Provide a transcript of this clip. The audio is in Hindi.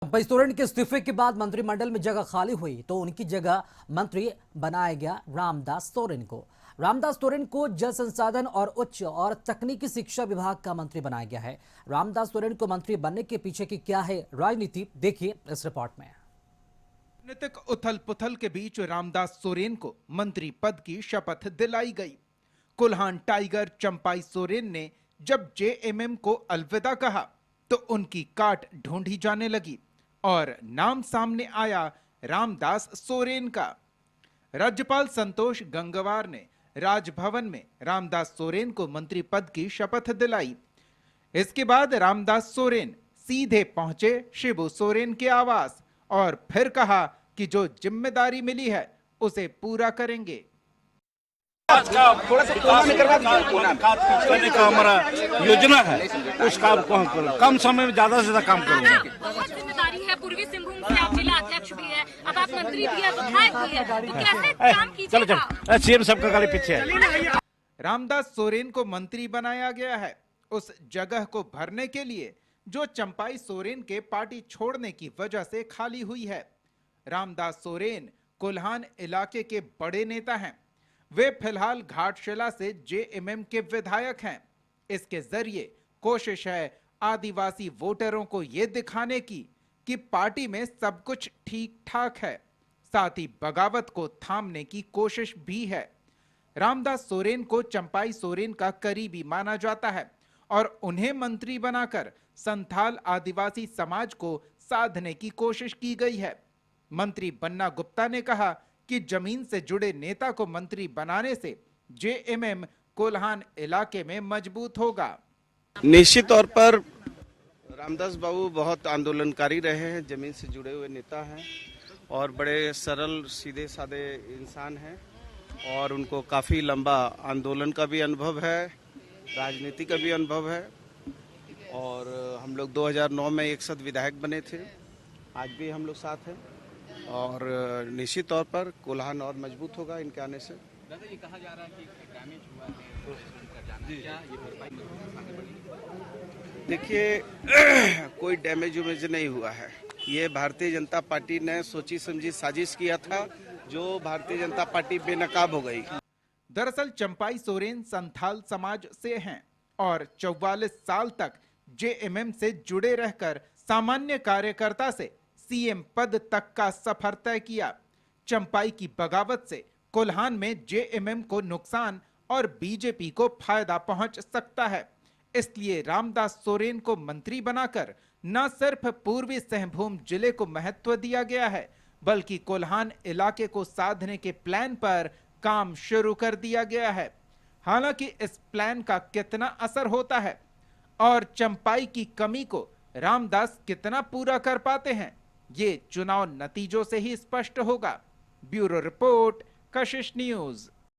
चंपई सोरेन के इस्तीफे के बाद मंत्रिमंडल में जगह खाली हुई तो उनकी जगह मंत्री बनाया गया रामदास सोरेन को। रामदास सोरेन को जल संसाधन और उच्च और तकनीकी शिक्षा विभाग का मंत्री बनाया गया है। रामदास सोरेन को मंत्री बनने के पीछे की क्या है राजनीति, देखिए इस रिपोर्ट में। राजनीतिक उथल पुथल के बीच रामदास सोरेन को मंत्री पद की शपथ दिलाई गई। कुल्हान टाइगर चंपाई सोरेन ने जब जेएमएम को अलविदा कहा तो उनकी काट ढूंढी जाने लगी और नाम सामने आया रामदास सोरेन का। राज्यपाल संतोष गंगवार ने राजभवन में रामदास सोरेन को मंत्री पद की शपथ दिलाई। इसके बाद रामदास सोरेन सीधे पहुंचे शिबू सोरेन के आवास और फिर कहा कि जो जिम्मेदारी मिली है उसे पूरा करेंगे। थोड़ा सा करने का हमारा योजना है, उस काम को हम कम समय में ज्यादा से ज्यादा काम करेंगे। बहुत जिम्मेदारी है, पूर्वी सिंहभूम से आप जिला अध्यक्ष भी है, अब आप मंत्री भी है, विधायक भी है, तो कैसे काम कीजिएगा? चलो सीएम सबका गाली पीछे है। रामदास सोरेन को मंत्री बनाया गया है उस जगह को भरने के लिए जो चंपाई सोरेन के पार्टी छोड़ने की वजह से खाली हुई है। रामदास सोरेन कुल्हान इलाके के बड़े नेता हैं। वे फिलहाल घाटशिला से जेएमएम के विधायक हैं। इसके जरिए कोशिश है आदिवासी वोटरों को यह दिखाने की कि पार्टी में सब कुछ ठीक ठाक है, साथ ही बगावत को थामने की कोशिश भी है। रामदास सोरेन को चंपाई सोरेन का करीबी माना जाता है और उन्हें मंत्री बनाकर संथाल आदिवासी समाज को साधने की कोशिश की गई है। मंत्री बन्ना गुप्ता ने कहा कि जमीन से जुड़े नेता को मंत्री बनाने से जेएमएम कोल्हान इलाके में मजबूत होगा। निश्चित तौर पर रामदास बाबू बहुत आंदोलनकारी रहे हैं, जमीन से जुड़े हुए नेता हैं और बड़े सरल सीधे साधे इंसान हैं और उनको काफ़ी लंबा आंदोलन का भी अनुभव है, राजनीति का भी अनुभव है और हम लोग 2009 में एक साथ विधायक बने थे, आज भी हम लोग साथ हैं और निश्चित तौर पर कोल्हान और मजबूत होगा इनके आने से। ये कहा जा रहा है कि डैमेज हुआ है तो कर जाना है, क्या ये भरपाई आगे बढ़ेगी? देखिए कोई डैमेज नहीं हुआ है। ये भारतीय जनता पार्टी ने सोची समझी साजिश किया था जो भारतीय जनता पार्टी बेनकाब हो गई। दरअसल चंपाई सोरेन संथाल समाज से हैं और 44 साल तक जेएमएम से जुड़े रहकर सामान्य कार्यकर्ता से सीएम पद तक का सफर तय किया। चंपाई की बगावत से कोल्हान में जेएमएम को नुकसान और बीजेपी को फायदा पहुंच सकता है। इसलिए रामदास सोरेन को मंत्री बनाकर न सिर्फ पूर्वी सिंहभूम जिले को महत्व दिया गया है बल्कि कोल्हान इलाके को साधने के प्लान पर काम शुरू कर दिया गया है। हालांकि इस प्लान का कितना असर होता है और चंपाई की कमी को रामदास कितना पूरा कर पाते हैं, ये चुनाव नतीजों से ही स्पष्ट होगा। ब्यूरो रिपोर्ट, कशिश न्यूज।